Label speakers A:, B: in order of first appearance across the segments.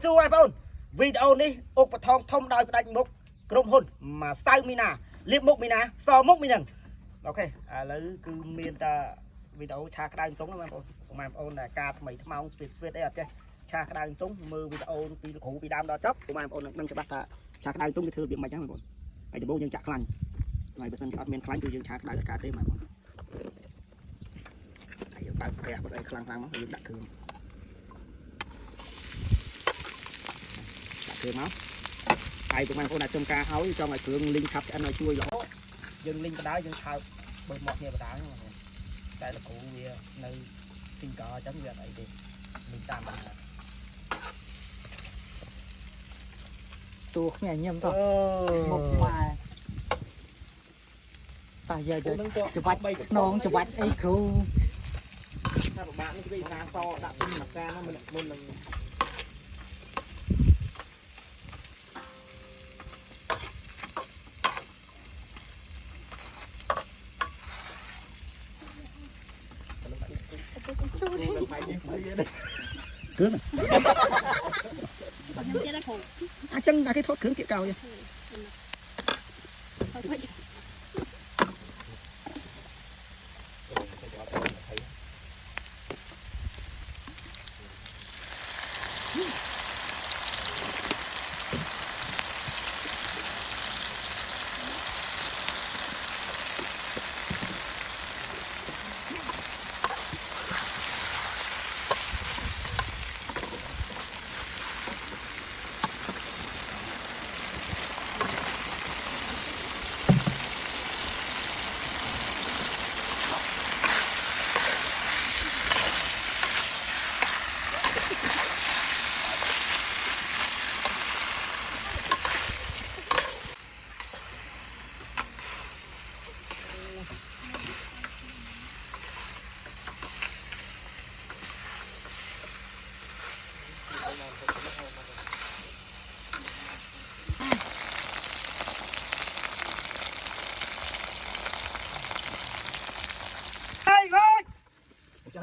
A: សួរបងវីដេអូនេះឧបត្ថម្ភធំដោយផ្ដាច់មុខក្រុមហ៊ុនមកសៅមីណាលៀបមុខមីណាសមុខមីនឹងអូខេឥឡូវគឺមានតែវីដេអូឆាក្តៅតុងណាបងប្អូនដែលការថ្មីថ្មោងស្វីតអីអត់ចេះឆាក្តៅតុងមើលវីដេអូពីគ្រូពីដើមដល់ចប់បងប្អូននឹងច្បាស់ថាឆាក្តៅតុងវាធ្វើវាមិនចឹងបងប្អូនហើយដំបូងយើងចាក់ខ្លាញ់ហើយបើមិនអត់មានខ្លាញ់គឺយើងឆាក្តៅអាកាសទេបងប្អូនហើយយើងបើកផ្ទះបើអីខ្លាំងៗមកយើងដាក់គ្រឿងមកហើយបងប្អូនអាចចំការឲ្យចង់ឲ្យគ្រឿងលីងឆាប់ឆ្អិនឲ្យជួយល្អយើងលីងបដាយើងឆើបបើមកគ្នាបដាហ្នឹងតែលោកគ្រូវានៅទីកអញ្ចឹងវាអត់អីទេលីងតាមបានតួគ្នាញឹមតោះមកម៉ែតាយាយច្បាច់ខ្នងច្បាច់អីគ្រូថាប្របាក់នេះគេថាតដាក់ពីមកការមុននឹងគ្រឿងអញ្ចឹងតែគេថតគ្រឿងទៀតកោយ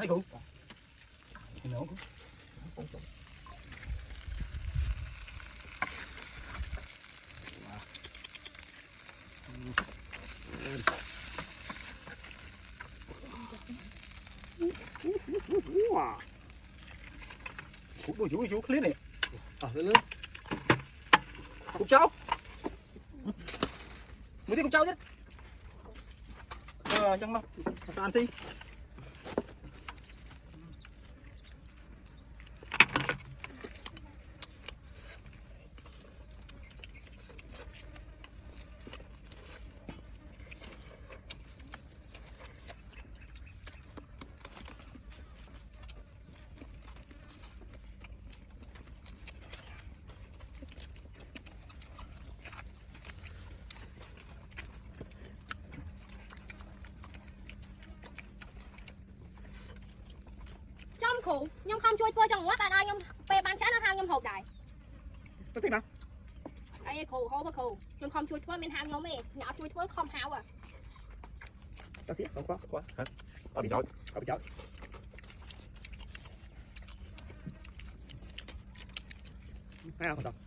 A: ให้กูให้น้องกูว้าวchú clip này lên cục cháu mới thấy cục cháu chứ chẳng mà ăn xí
B: khổ nhưng không chui qua trong quá ta đây nhưng pe bán sáng nó hao nhưng hộp đại
A: có thích nào
B: ai khổ hô khổ nhưng không chui qua bên hao nhóm mày nhỏ chui qua không hao à
A: có thích không quá ở bị chói thấy không